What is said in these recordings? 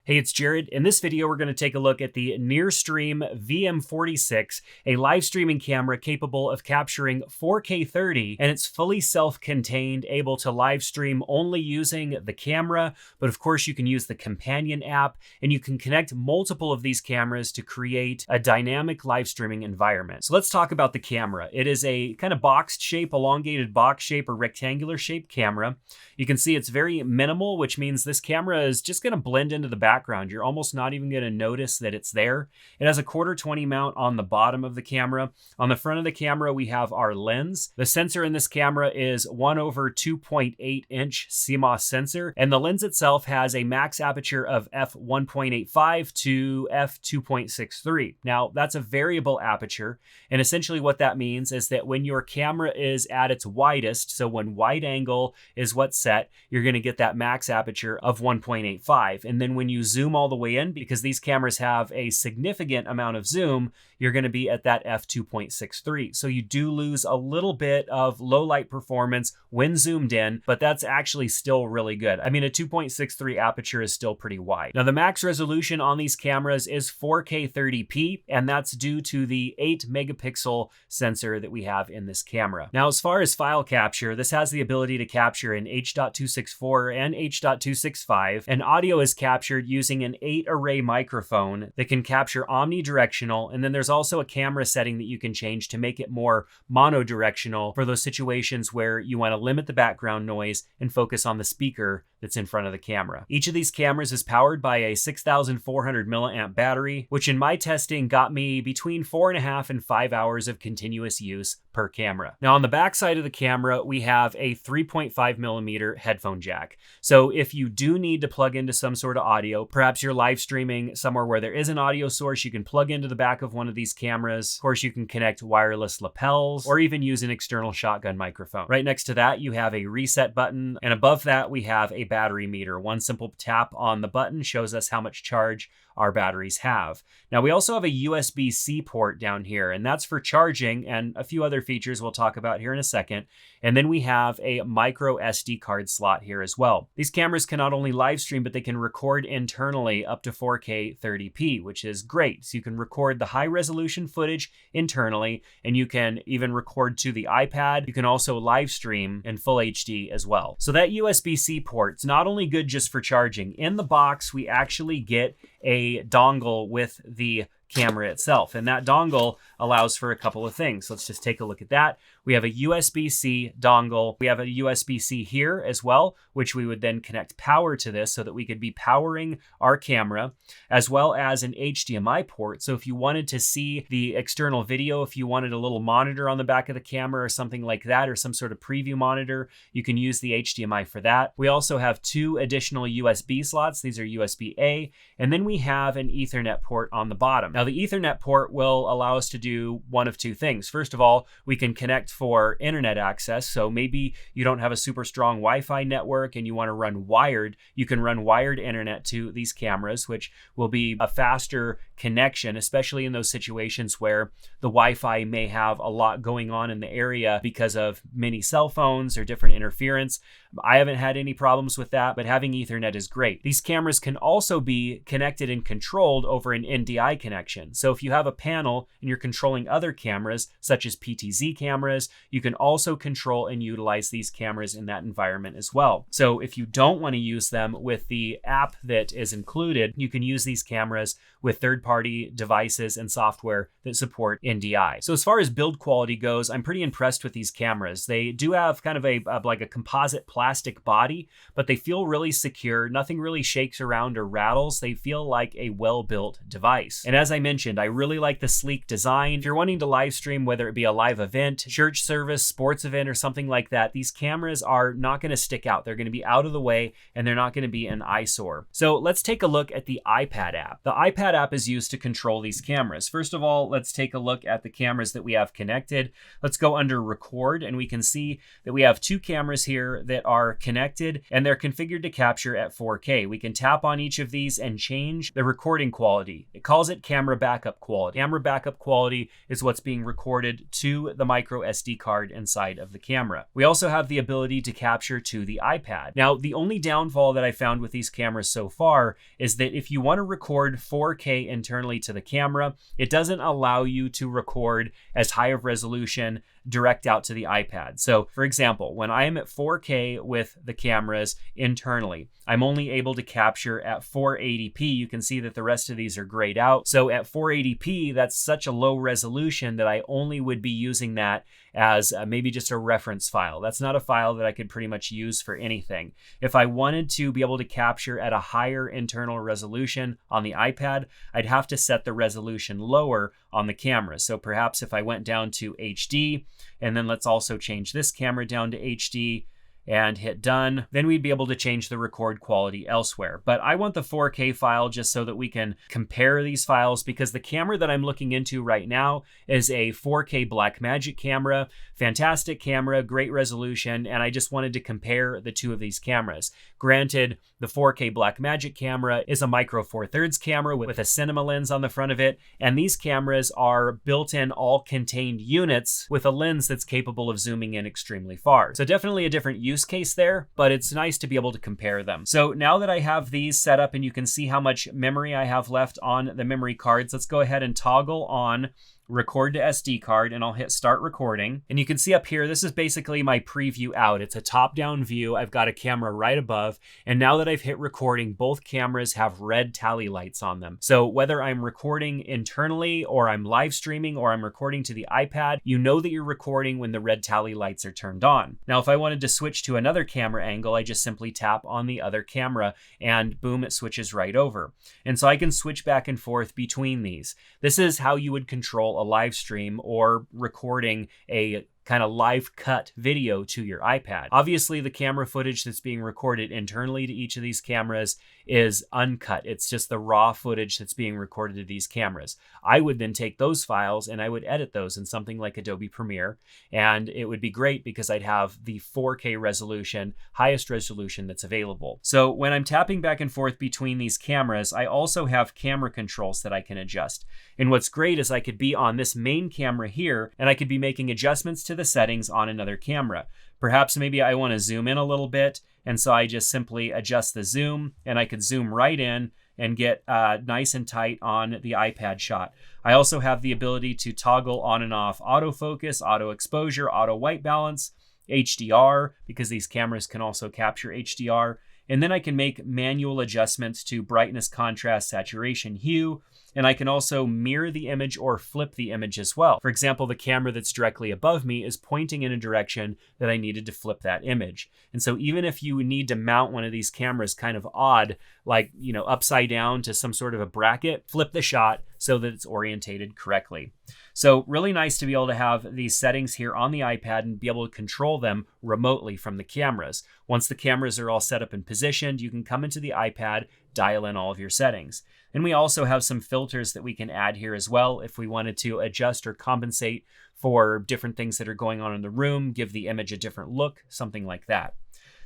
Hey, it's Jared. In this video, we're going to take a look at the NearStream VM46, a live streaming camera capable of capturing 4K 30, and it's fully self-contained, able to live stream only using the camera, but of course you can use the companion app, and you can connect multiple of these cameras to create a dynamic live streaming environment. So let's talk about the camera. It is a kind of boxed shape, elongated box shape or rectangular shaped camera. You can see it's very minimal, which means this camera is just going to blend into the background. You're almost not even going to notice that it's there. It has a 1/4-20 mount on the bottom of the camera. On the front of the camera, we have our lens. The sensor in this camera is 1/2.8-inch CMOS sensor, and the lens itself has a max aperture of f1.85 to f2.63. Now, that's a variable aperture, and essentially what that means is that when your camera is at its widest, so when wide angle is what's set, you're going to get that max aperture of 1.85, and then when you zoom all the way in, because these cameras have a significant amount of zoom, you're going to be at that f2.63. So you do lose a little bit of low light performance when zoomed in, but that's actually still really good. I mean, a 2.63 aperture is still pretty wide. Now, the max resolution on these cameras is 4K 30p, and that's due to the 8 megapixel sensor that we have in this camera. Now, as far as file capture, this has the ability to capture in H.264 and H.265, and audio is captured using an 8-array microphone that can capture omnidirectional, and then there's also a camera setting that you can change to make it more monodirectional for those situations where you want to limit the background noise and focus on the speaker that's in front of the camera. Each of these cameras is powered by a 6,400 milliamp battery, which in my testing got me between 4.5 and 5 hours of continuous use per camera. Now, on the back side of the camera, we have a 3.5 millimeter headphone jack. So if you do need to plug into some sort of audio, perhaps you're live streaming somewhere where there is an audio source, you can plug into the back of one of these cameras. Of course, you can connect wireless lapels or even use an external shotgun microphone. Right next to that, you have a reset button, and above that, we have a battery meter. One simple tap on the button shows us how much charge our batteries have. Now, we also have a USB-C port down here, and that's for charging and a few other features we'll talk about here in a second. And then we have a micro SD card slot here as well. These cameras can not only live stream, but they can record internally up to 4K 30p, which is great. So you can record the high resolution footage internally, and you can even record to the iPad. You can also live stream in full HD as well. So that USB-C port's not only good just for charging. In the box, we actually get a dongle with the camera itself, and that dongle allows for a couple of things. Let's just take a look at that. We have a USB-C dongle. We have a USB-C here as well, which we would then connect power to this so that we could be powering our camera, as well as an HDMI port. So if you wanted to see the external video, if you wanted a little monitor on the back of the camera or something like that, or some sort of preview monitor, you can use the HDMI for that. We also have 2 additional USB slots. These are USB-A, and then we have an Ethernet port on the bottom. Now, the Ethernet port will allow us to do one of 2 things. First of all, we can connect for internet access. So maybe you don't have a super strong Wi-Fi network and you want to run wired. You can run wired internet to these cameras, which will be a faster connection, especially in those situations where the Wi-Fi may have a lot going on in the area because of many cell phones or different interference. I haven't had any problems with that, but having Ethernet is great. These cameras can also be connected and controlled over an NDI connection. So if you have a panel and you're controlling other cameras, such as PTZ cameras, you can also control and utilize these cameras in that environment as well. So if you don't want to use them with the app that is included, you can use these cameras with third-party devices and software that support NDI. So as far as build quality goes, I'm pretty impressed with these cameras. They do have kind of like a composite plastic body, but they feel really secure. Nothing really shakes around or rattles. They feel like a well-built device. And as I mentioned, I really like the sleek design. If you're wanting to live stream, whether it be a live event, church service, sports event, or something like that, these cameras are not going to stick out. They're going to be out of the way, and they're not going to be an eyesore. So let's take a look at the iPad app. The iPad app is used to control these cameras. First of all, let's take a look at the cameras that we have connected. Let's go under record, and we can see that we have 2 cameras here that are connected, and they're configured to capture at 4K. We can tap on each of these and change the recording quality. It calls it camera backup quality. Camera backup quality quality is what's being recorded to the micro SD card inside of the camera. We also have the ability to capture to the iPad. Now, the only downfall that I found with these cameras so far is that if you want to record 4K internally to the camera, it doesn't allow you to record as high of resolution direct out to the iPad. So for example, when I am at 4K with the cameras internally, I'm only able to capture at 480p. You can see that the rest of these are grayed out. So at 480p, that's such a low resolution that I only would be using that as maybe just a reference file. That's not a file that I could pretty much use for anything. If I wanted to be able to capture at a higher internal resolution on the iPad, I'd have to set the resolution lower on the camera. So perhaps if I went down to HD, and then let's also change this camera down to HD and hit done, then we'd be able to change the record quality elsewhere. But I want the 4K file just so that we can compare these files, because the camera that I'm looking into right now is a 4K Blackmagic camera. Fantastic camera, great resolution, and I just wanted to compare the two of these cameras. Granted, the 4K Blackmagic camera is a micro four thirds camera with a cinema lens on the front of it, and these cameras are built-in all-contained units with a lens that's capable of zooming in extremely far. So definitely a different use case there, but it's nice to be able to compare them. So now that I have these set up and you can see how much memory I have left on the memory cards, let's go ahead and toggle on record to SD card, and I'll hit start recording. And you can see up here, this is basically my preview out. It's a top-down view. I've got a camera right above, and now that I've hit recording, both cameras have red tally lights on them. So whether I'm recording internally or I'm live streaming or I'm recording to the iPad, you know that you're recording when the red tally lights are turned on. Now, if I wanted to switch to another camera angle, I just simply tap on the other camera and boom, it switches right over. And so I can switch back and forth between these. This is how you would control a live stream or recording a kind of live cut video to your iPad. Obviously, the camera footage that's being recorded internally to each of these cameras is uncut. It's just the raw footage that's being recorded to these cameras. I would then take those files and I would edit those in something like Adobe Premiere, and it would be great because I'd have the 4K resolution, highest resolution that's available. So when I'm tapping back and forth between these cameras, I also have camera controls that I can adjust. And what's great is I could be on this main camera here, and I could be making adjustments to the settings on another camera. Perhaps maybe I want to zoom in a little bit, and so I just simply adjust the zoom, and I could zoom right in and get nice and tight on the iPad shot. I also have the ability to toggle on and off autofocus, auto exposure, auto white balance, HDR, because these cameras can also capture HDR. And then I can make manual adjustments to brightness, contrast, saturation, hue, and I can also mirror the image or flip the image as well. For example, the camera that's directly above me is pointing in a direction that I needed to flip that image. And so even if you need to mount one of these cameras kind of odd, like, you know, upside down to some sort of a bracket, flip the shot so that it's orientated correctly. So really nice to be able to have these settings here on the iPad and be able to control them remotely from the cameras. Once the cameras are all set up and positioned, you can come into the iPad, dial in all of your settings. And we also have some filters that we can add here as well if we wanted to adjust or compensate for different things that are going on in the room, give the image a different look, something like that.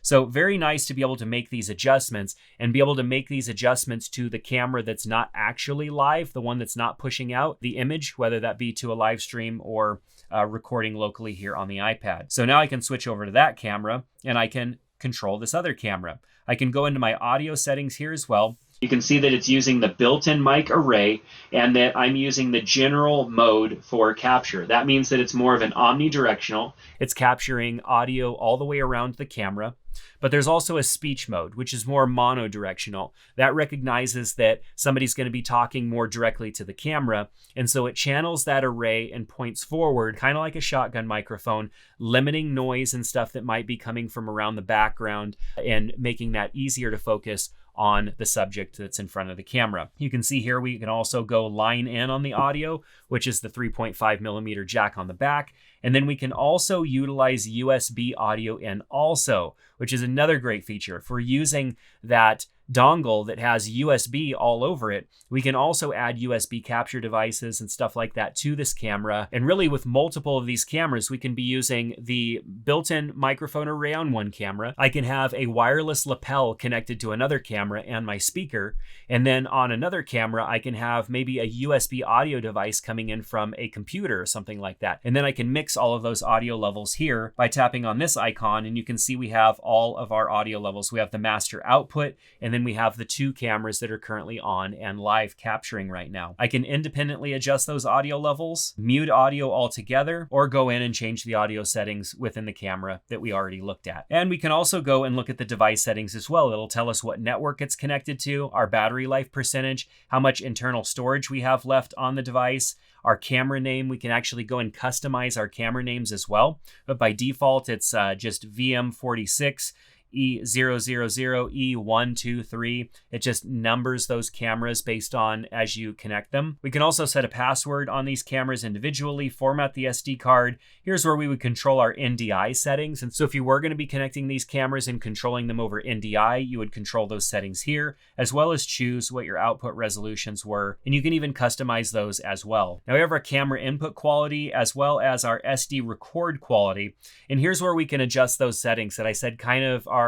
So very nice to be able to make these adjustments and be able to make these adjustments to the camera that's not actually live, the one that's not pushing out the image, whether that be to a live stream or recording locally here on the iPad. So now I can switch over to that camera and I can control this other camera. I can go into my audio settings here as well. You can see that it's using the built-in mic array and that I'm using the general mode for capture. That means that it's more of an omnidirectional. It's capturing audio all the way around the camera. But there's also a speech mode, which is more monodirectional. That recognizes that somebody's going to be talking more directly to the camera. And so it channels that array and points forward, kind of like a shotgun microphone, limiting noise and stuff that might be coming from around the background and making that easier to focus on the subject that's in front of the camera. You can see here we can also go line in on the audio, which is the 3.5mm jack on the back. And then we can also utilize USB audio in also, which is another great feature. If we're using that dongle that has USB all over it, we can also add USB capture devices and stuff like that to this camera. And really with multiple of these cameras, we can be using the built-in microphone array on one camera. I can have a wireless lapel connected to another camera and my speaker. And then on another camera, I can have maybe a USB audio device coming in from a computer or something like that. And then I can mix all of those audio levels here by tapping on this icon, and you can see we have all of our audio levels. We have the master output, and then we have the two cameras that are currently on and live capturing right now. I can independently adjust those audio levels, mute audio altogether, or go in and change the audio settings within the camera that we already looked at. And we can also go and look at the device settings as well. It'll tell us what network it's connected to, our battery life percentage, how much internal storage we have left on the device, our camera name. We can actually go and customize our camera names as well. But by default, it's just VM46 E000, E123. It just numbers those cameras based on as you connect them. We can also set a password on these cameras individually, format the SD card. Here's where we would control our NDI settings. And so if you were going to be connecting these cameras and controlling them over NDI, you would control those settings here, as well as choose what your output resolutions were. And you can even customize those as well. Now we have our camera input quality as well as our SD record quality. And here's where we can adjust those settings that I said kind of are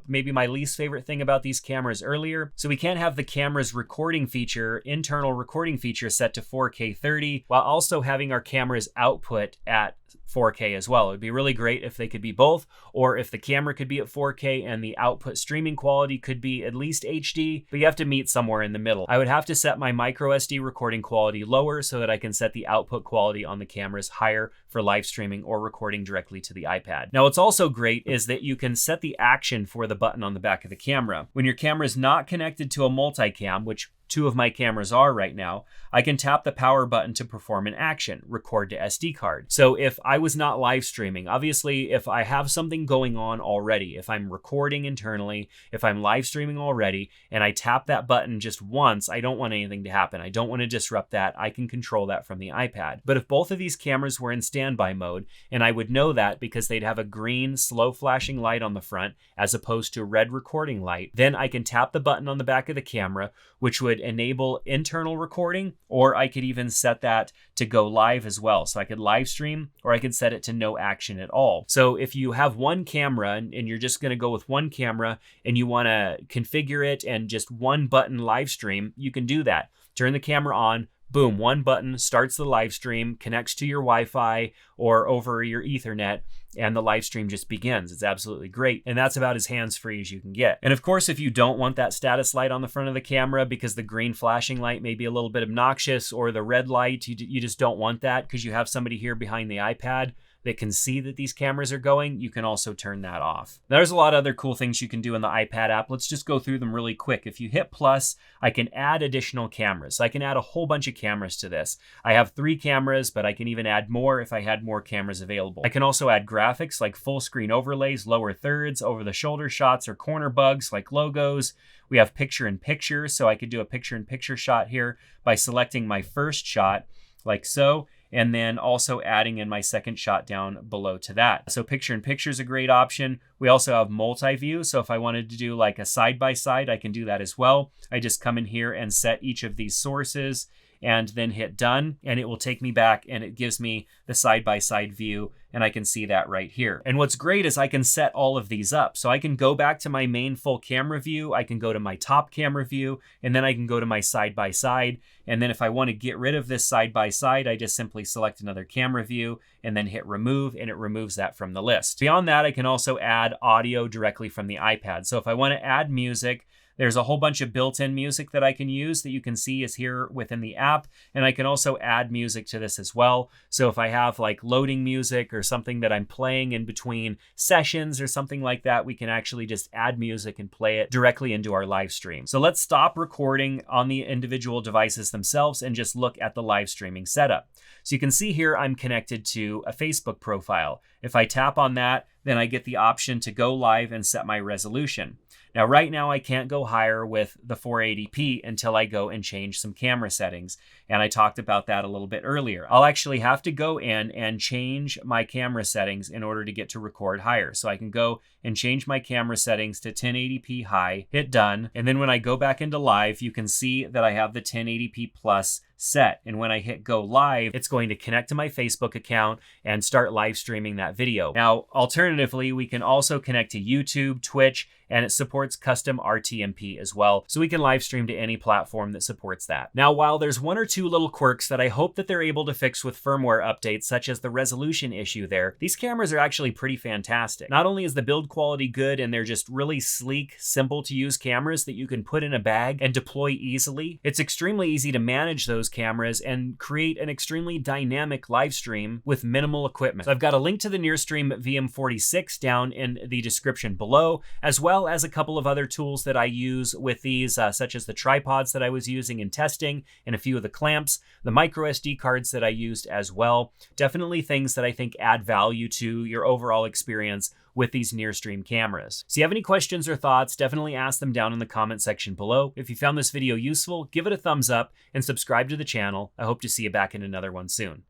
maybe my least favorite thing about these cameras earlier. So we can't have the camera's recording feature, internal recording feature set to 4K 30, while also having our camera's output at 4K as well. It would be really great if they could be both, or if the camera could be at 4K and the output streaming quality could be at least HD, but you have to meet somewhere in the middle. I would have to set my micro SD recording quality lower so that I can set the output quality on the cameras higher for live streaming or recording directly to the iPad. Now, what's also great is that you can set the action for the button on the back of the camera. When your camera is not connected to a multicam, which two of my cameras are right now, I can tap the power button to perform an action, record to SD card. So if I was not live streaming, obviously if I have something going on already, if I'm recording internally, if I'm live streaming already, and I tap that button just once, I don't want anything to happen. I don't want to disrupt that. I can control that from the iPad. But if both of these cameras were in standby mode, and I would know that because they'd have a green slow flashing light on the front as opposed to a red recording light, then I can tap the button on the back of the camera, which would enable internal recording, or I could even set that to go live as well. So I could live stream, or I could set it to no action at all. So if you have one camera and you're just going to go with one camera and you want to configure it and just one button live stream, you can do that. Turn the camera on, boom, one button starts the live stream, connects to your Wi-Fi or over your Ethernet, and the live stream just begins. It's absolutely great. And that's about as hands-free as you can get. And of course, if you don't want that status light on the front of the camera because the green flashing light may be a little bit obnoxious, or the red light, you just don't want that because you have somebody here behind the iPad that can see that these cameras are going, you can also turn that off. There's a lot of other cool things you can do in the iPad app. Let's just go through them really quick. If you hit plus, I can add additional cameras. So I can add a whole bunch of cameras to this. I have 3 cameras, but I can even add more if I had more cameras available. I can also add graphics like full screen overlays, lower thirds, over the shoulder shots, or corner bugs like logos. We have picture in picture, so I could do a picture in picture shot here by selecting my first shot like so, and then also adding in my second shot down below to that. So picture in picture is a great option. We also have multi-view. So if I wanted to do like a side-by-side, I can do that as well. I just come in here and set each of these sources and then hit done, and it will take me back and it gives me the side-by-side view, and I can see that right here. And what's great is I can set all of these up. So I can go back to my main full camera view, I can go to my top camera view, and then I can go to my side-by-side. And then if I want to get rid of this side-by-side, I just simply select another camera view and then hit remove, and it removes that from the list. Beyond that, I can also add audio directly from the iPad. So if I want to add music, there's a whole bunch of built-in music that I can use that you can see is here within the app. And I can also add music to this as well. So if I have like loading music or something that I'm playing in between sessions or something like that, we can actually just add music and play it directly into our live stream. So let's stop recording on the individual devices themselves and just look at the live streaming setup. So you can see here I'm connected to a Facebook profile. If I tap on that, then I get the option to go live and set my resolution. Now, right now, I can't go higher with the 480p until I go and change some camera settings. And I talked about that a little bit earlier. I'll actually have to go in and change my camera settings in order to get to record higher. So I can go and change my camera settings to 1080p high, hit done. And then when I go back into live, you can see that I have the 1080p plus set. And when I hit go live, it's going to connect to my Facebook account and start live streaming that video. Now, alternatively, we can also connect to YouTube, Twitch, and it supports custom RTMP as well. So we can live stream to any platform that supports that. Now, while there's one or two little quirks that I hope that they're able to fix with firmware updates, such as the resolution issue there, these cameras are actually pretty fantastic. Not only is the build quality good, and they're just really sleek, simple to use cameras that you can put in a bag and deploy easily, it's extremely easy to manage those cameras and create an extremely dynamic live stream with minimal equipment. So I've got a link to the NearStream VM46 down in the description below, as well as a couple of other tools that I use with these, such as the tripods that I was using in testing and a few of the clamps, the micro SD cards that I used as well. Definitely things that I think add value to your overall experience with these NearStream cameras. So if you have any questions or thoughts, definitely ask them down in the comment section below. If you found this video useful, give it a thumbs up and subscribe to the channel. I hope to see you back in another one soon.